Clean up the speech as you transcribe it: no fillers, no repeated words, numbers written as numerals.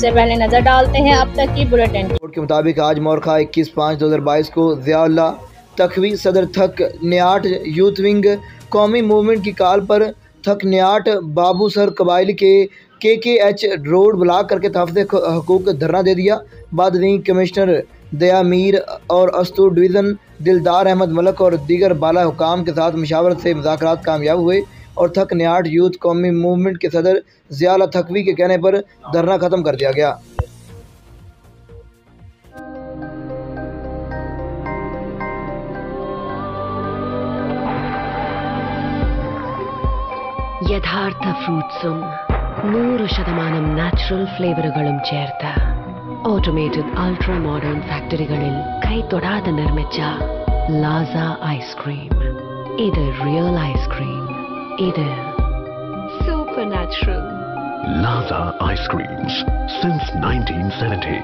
सबसे पहले नजर डालते हैं अब तक की बुलेटिन। रिपोर्ट के मुताबिक आज मोरखा 21/5/2022 को ज़ियाउल्लाह तखवी सदर थक न्याट यूथ विंग कौमी मूवमेंट की कॉल पर थक न्याट बाबू सर कबाइल के एच रोड ब्लाक करके तहफ़्ज़ हकूक़ धरना दे दिया। बाद विंग कमिश्नर दया मीर और अस्तूर डिवीज़न दिलदार अहमद मलक और दीगर बाला हुकाम के साथ मशावरत से मुज़ाकरात कामयाब हुए और थक न्याट यूथ कौमी मूवमेंट के सदर ज़ियाउल्लाह तखवी के कहने पर धरना ख़त्म कर दिया गया। യഥാർത്ഥ ഫ്രൂട്ട്സും 100% നാച്ചുറൽ ഫ്ലേവറുകളും ചേർത്ത് ഓട്ടോമേറ്റഡ് അൾട്രാ മോഡേൺ ഫാക്ടറികളിൽ കൈതൊടാതെ നിർമ്മിച്ച ലാസ ഐസ്ക്രീം. ഇത് റിയൽ ഐസ്ക്രീം. ഇത് super natural. Laza Ice Creams since 1970.